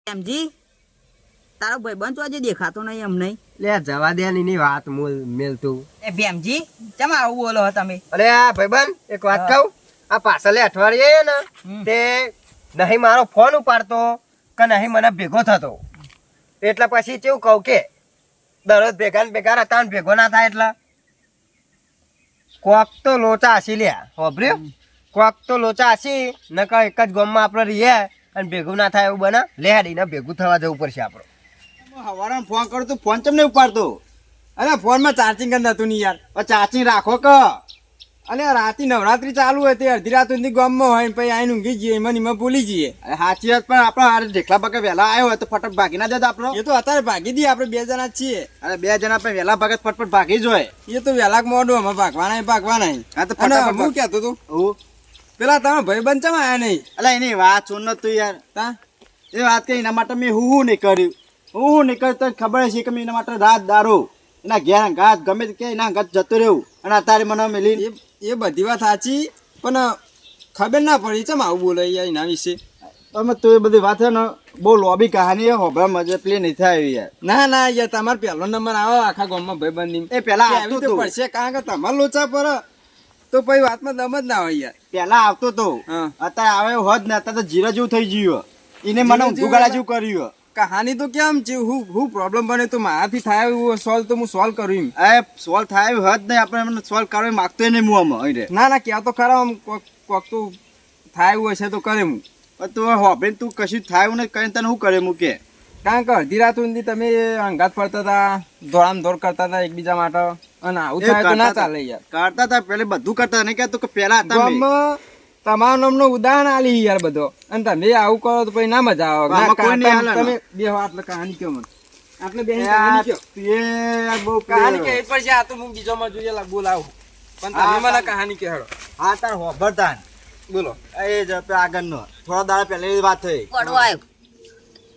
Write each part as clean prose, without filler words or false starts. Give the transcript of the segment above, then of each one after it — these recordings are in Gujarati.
એમજી તારો ભાઈબંધ તો આજે દેખાતો નહીં એમ નહીં. લે જવા દે ની વાત મેલતું. એ ભેમજી ચમ આવું બોલો તમે? અરે આ ભાઈબંધ એક વાત કહું, આ પાછલે અઠવાડિયે ને તે નહીં મારો ફોન ઉપાડતો કે નહીં મને ભેગો થતો, એટલે પછી કેવું કહું કે દરરોજ ભેગા ને ભેગા હતા ને ભેગો ના થાય એટલે કોક તો લોચા હસી લ્યા હોભર્યું, કોક તો લોચા હસી ન કહે એક જ ગામમાં આપણે રહીએ અને ભેગું ના થાય એવું બને લેહાડીને ભેગું થવા જવું પડશે આપણે. હવારે ફોન કરું તું ફોન ચમ નહીં ઉપાડતો? અરે ફોનમાં ચાર્જિંગ જ નતું નહીં યાર. ચાર્જિંગ રાખો કે અને રાતે નવરાત્રી ચાલુ હોય તે અડધી રાત સુધી ગામમાં હોય પછી આઈને ઊંઘી જઈએ, એમાં એમાં ભૂલી જઈએ. સાચી વાત, પણ આપણે ઢેકલા ભાગે વહેલા આવ્યો હોય તો ફટફટ ભાગી ના જતા આપણો. એ તો અત્યારે ભાગી દઈએ, આપણે 2 જણા જ છીએ. અરે 2 જણા પણ વહેલા ભાગે ફટફટ ભાગી જ હોય. એ તો વહેલા મોડું અમે ભાગવાના. હા તો ફટાફટ હું કહેતો તું પેલા તમે ભાઈબંધ ચમ આયા નહીં? અલા એની વાત સુન તું યાર. તા એ વાત કે એના માટે મેં હું નહીં કર્યું, હું નહીં કર્યું તો ખબર છે કે મેં એના માટે રાત દારૂ એના ઘેર ઘાત ગમે કે એના ઘાત જતો રહ્યું અને અત્યારે મને મેલી. એ બધી વાત સાચી, પણ ખબર ના પડી ચમ આવું બોલે યાર એના વિશે. તમે તો એ બધી વાત છે ને બહુ લોબી કહાની હોભળવા મજા પ્લે નહીં થાય યાર. ના યાર, તમારો પહેલો નંબર આવે આખા ગામમાં ભાઈબંધી. એ પેલા આવતો તો પડશે, કારણ કે તમારે લોચા પર તો પછી વાતમાં દમ જ ના હોય યાર. પેલા આવતો તો, અત્યારે આવે હોત ને અત્યારે તો જીરા જેવું થઈ ગયું. એને મને ઊંધું ગાળા જેવું કર્યું. કહાની તો કેમ છે, હું પ્રોબ્લેમ બને તો મારાથી થાય એવું સોલ્વ તો હું સોલ્વ કરું. એ સોલ્વ થાય એવું હોત નહીં, આપણે સોલ્વ કરવા માંગતો નહીં હું આમાં. ના ક્યાં તો ખરા આમ કોક તો થાય એવું હશે તો કરે હું. તું હોબે તું કશું થાય એવું નહીં કરીને તને શું કરે હું કે? કારણ કે અડધી રાત સુધી તમે અંગાત ફરતા હતા, દોડામ દોડ કરતા હતા એકબીજા માટે, અને આવું થાય તો ના ચાલે યાર. કરતા હતા પેલે બધું કરતા નહીં કે તું કે પેલા હતા તમારા નામનો ઉદાહરણ આલી યાર બધો, અને તમે આવું કરો તો પછી ના મજા આવે. તમે બે આટલે કહાની કયો મને, આટલે બે કહાની કયો કહાની કે પર છે. આ તો હું બીજો માં જોઈએ બોલાવું, પણ તમે મને કહાની કે હેડો. હા તાર હોબરદાન બોલો. એ જ આગળનો થોડા દાડા પહેલા વાત થઈ. ગોડો આવ્યો.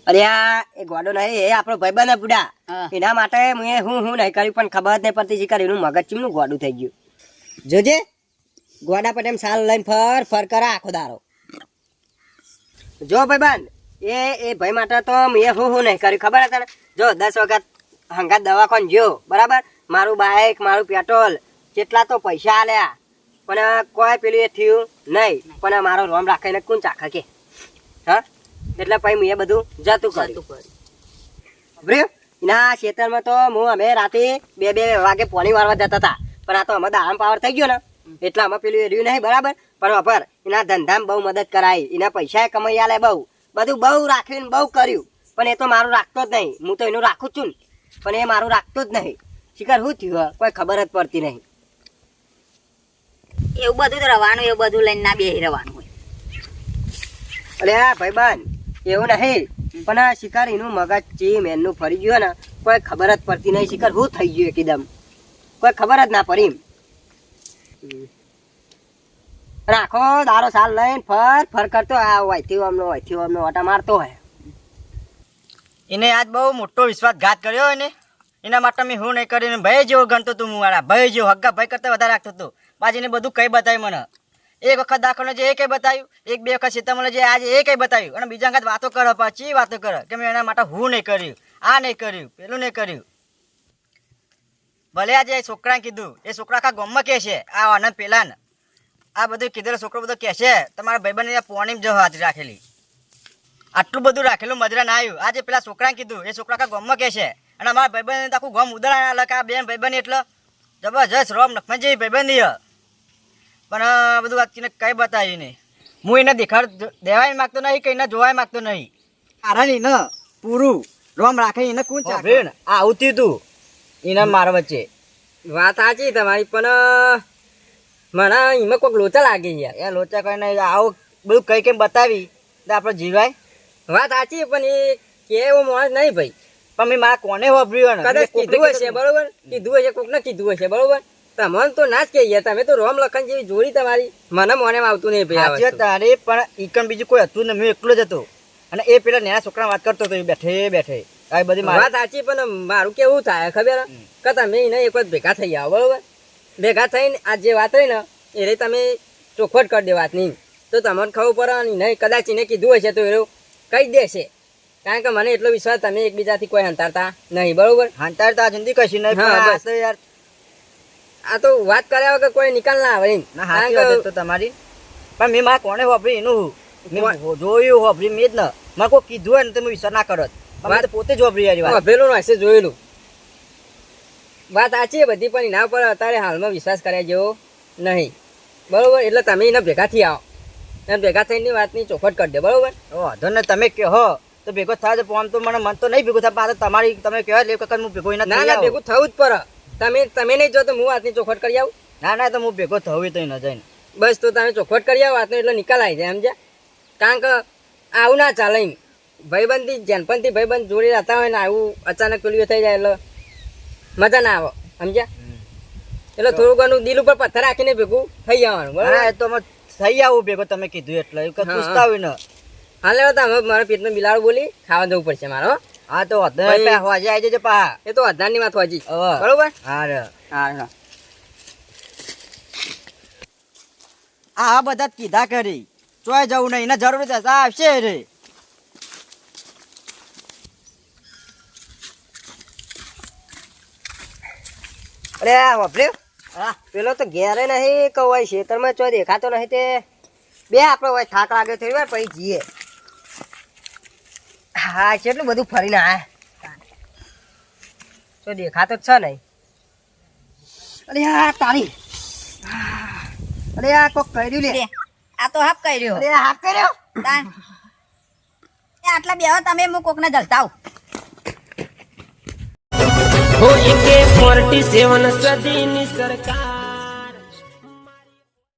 અરે આ એ ગોડો નહીં, એ આપણો ભાઈબંધ બુડા. એના માટે હું નહીં કર્યું, પણ ખબર જ નહીં પડતી શીખર એનું મગજ ચીમનું ગોડું થઈ ગયું. જોજે ગોડા પર એમ સાલ લઈને ફર કરે આખો દારો. જો ભાઈબંધ એ ભાઈ માટે તો મેં નહીં કર્યું ખબર હતા ને. જો 10 વખત હંગાત દવાખાન જ્યો બરાબર, મારું બાઇક મારું પેટ્રોલ કેટલા તો પૈસા આલ્યા, પણ કોઈ પેલું એ થયું નહીં. પણ મારો રોમ રાખીને કોણ ચાખે કે? હા એટલે પછી મેં બધું જતું કર્યું. એના ખેતરમાં તો અમે રાતે 2 વાગે પોણી વારવા જતા હતા, પણ આ તો અમે દામ પાવર થઈ ગયો ને એટલે અમે પેલું રહ્યું નહીં બરાબર. પણ વાપર એના ધંધામાં બહુ મદદ કરાઈ, એના પૈસા કમાઈ આલે, બધું બહુ રાખ્યું બહુ કર્યું, પણ એ તો મારું રાખતો જ નહીં. હું તો એનું રાખું છું પણ એ મારું રાખતો જ નહીં. શિકાર શું થયું કોઈ ખબર જ પડતી નહીં. એવું બધું રવાનું, એવું બધું લઈને ના બેહી રહેવાનું હોય. અરે હા ભાઈબંધ એવું નહીં, પણ આ શિકાર એનું મગજ ચીમ એનું ફરી ગયું ને કોઈ ખબર જ પડતી નહીં. શિકાર શું થઈ ગયું એકદમ કોઈ ખબર જ ના પડી. રાખો દારો સાલ લઈને ફર કરતો આ હોયથી અમનો ઓટા મારતો હોય. એને આજ બહુ મોટો વિશ્વાસઘાત કર્યો એને, એના માટે મેં હું નહીં કર્યું. ભાઈ જેવો ગણતો તું, હું મારા ભાઈ જેવો હગ્ગા ભાઈ કરતા વધારે રાખતો હતો. પાછી એને બધું કઈ બતાવ્યું મને. એક વખત દાખલો છે એ કઈ બતાવ્યું, 1-2 વખત સીતામણ છે આજે એ કઈ બતાવ્યું, અને બીજા વખત વાતો કરો પાછી વાતો કરો કે મેં એના માટે હું નહીં કર્યું, આ નહીં કર્યું, પેલું નહીં કર્યું. ભલે આજે છોકરાને કીધું, એ છોકરા આખા ગામમાં કહે છે આ આનંદ પેલા ને આ બધું કીધેલો છોકરો બધો કહે છે તમારા ભાઈબંધ પોણીમ જો હાથ રાખેલી, આટલું બધું રાખેલું મજરા ના આવ્યું. આજે પેલા છોકરાને કીધું, એ છોકરા આખા ગામમાં કહે છે, અને અમારા ભાઈબંધ આખું ગામ ઉદાહરણ અલગ. આ બેન ભાઈબંધ એટલે જબરજસ્ત રોમ લખમણ જેવી ભાઈબંધી. પણ બધું વાતચીને કઈ બતાવ્યું નહીં. હું એને દેખાડ દેવાય માગતો નહીં કે એને જોવાય માગતો નહીં. આરાની ને પૂરું રોમ રાખે એને કોણ ચાખે? આ આવતી તું એને મારા વચ્ચે વાત સાચી તમારી, પણ મને એમાં કોઈક લોચા લાગે યાર. એ લોચા કરીને આવું બધું કઈ કેમ બતાવી તો આપણે જીવાય. વાત સાચી, પણ એ કે એવો માણસ નહીં ભાઈ. પણ મેં મારા કોને વાપર્યું કદાચ કીધું હશે બરોબર, કીધું હશે કોકને કીધું હશે બરોબર. તમને તો ના જ કહીએ, તમે તો રોમ લખન જેવી જોડી તમારી મને મોને આવતું નહીં ભાઈ. તારે પણ ઈકન બીજું કોઈ હતું ને, હું એકલો જ હતો. અને એ પેલા નાના છોકરા વાત કરતો હતો બેઠે આ બધી વાત સાચી. પણ મારું કેવું થાય ખબર કે તમે એને એક વખત ભેગા થઈ જાઓ બરોબર. ભેગા થઈને આ જે વાત હોય ને એ તમે ચોખવટ કરી દે વાતની, તો તમને ખબર પડે ને નહીં કદાચ એને કીધું હશે તો એ કહી દેશે કારણ કે મને એટલો વિશ્વાસ તમે એકબીજાથી કોઈ હંતારતા નહીં બરોબર હાંતારતા જિંદગી કશી નહીં હા, પણ આ બસ. તો યાર આ તો વાત કર્યા વગર કોઈ નિકાલ ના આવે એમ ના કારણ સાચી વાત કે તો તમારી પણ મેં મારા કોને વાપરી એનું મેં કોણ? જોયું વાપરી મેં જ ને મારે કોઈ કીધું હોય ને તો મેં વિશ્વાસ ના કરત પણ મેં તો પોતે જ વાપરી યાર વાત પેલું હશે જોયેલું વાત સાચી છે બધી પણ એના પર અત્યારે હાલમાં વિશ્વાસ કર્યા જેવો નહીં બરોબર એટલે તમે એના ભેગાથી આવો એના ભેગા થઈને વાતની ચોખવટ કરી દે બરોબર વાંધો ને તમે કહો તો ભેગો થાય તો આમ તો મને મન તો નહીં ભેગું થાય પણ આ તો તમારી તમે કહેવા એટલે વખત હું ભેગો ના ના ભેગું થવું જ પડે તમે નહીં જો તો હું વાતની ચોખવટ કરી આવું ના ના તો હું ભેગો થવું તો ન જઈને બસ તો તમે ચોખવટ કરી આવો વાતનો એટલે નિકાલ આવી જાય સમજ્યા કારણ કે આવું ના ચાલે એમ ભાઈબંધથી જેનપણથી ભાઈબંધ જોડે રહેતા હોય ને આવું અચાનક પેલું થઈ જાય એટલે મજા ના આવે સમજ્યા એટલે થોડું ઘણું દિલ ઉપર પથ્થર રાખીને ભેગું થઈ જવાનું બરાબર હા એ તો અમે થઈ આવું ભેગો તમે કીધું એટલે એવું કંઈ હા, પૂછતા હોય ને હાલે હવે મારા પેટનો બિલાડો બોલી ખાવા જવું પડશે મારે હો. હા તો વાંધો ભાઈ- નહીં હોજે આવી જજો પા એ તો અધારની વાત હોજી હવે. બરોબર હા રે હા આ બધા જ કીધા કરી ચોય જવું નહીં એને જરૂર છે તો આવશે રે અરે આ વાપર્યો હા પેલો તો ઘેરે નહીં કવાય ખેતરમાં ચો દેખાતો નહીં તે બે આપણે હોય થાક લાગે થોડી વાર પછી જઈએ હા કેટલું બધું ફરીને આ ચો દેખાતો જ છે નહીં અરે આ તારી અરે આ કોક કર્યું લે લે, આ તો હાફ કર્યો અરે આ હાથ કર્યો તાન. એ આટલા બેહો તમે હું કોકને જલતાવ हो ये 47 सदी नी सरकार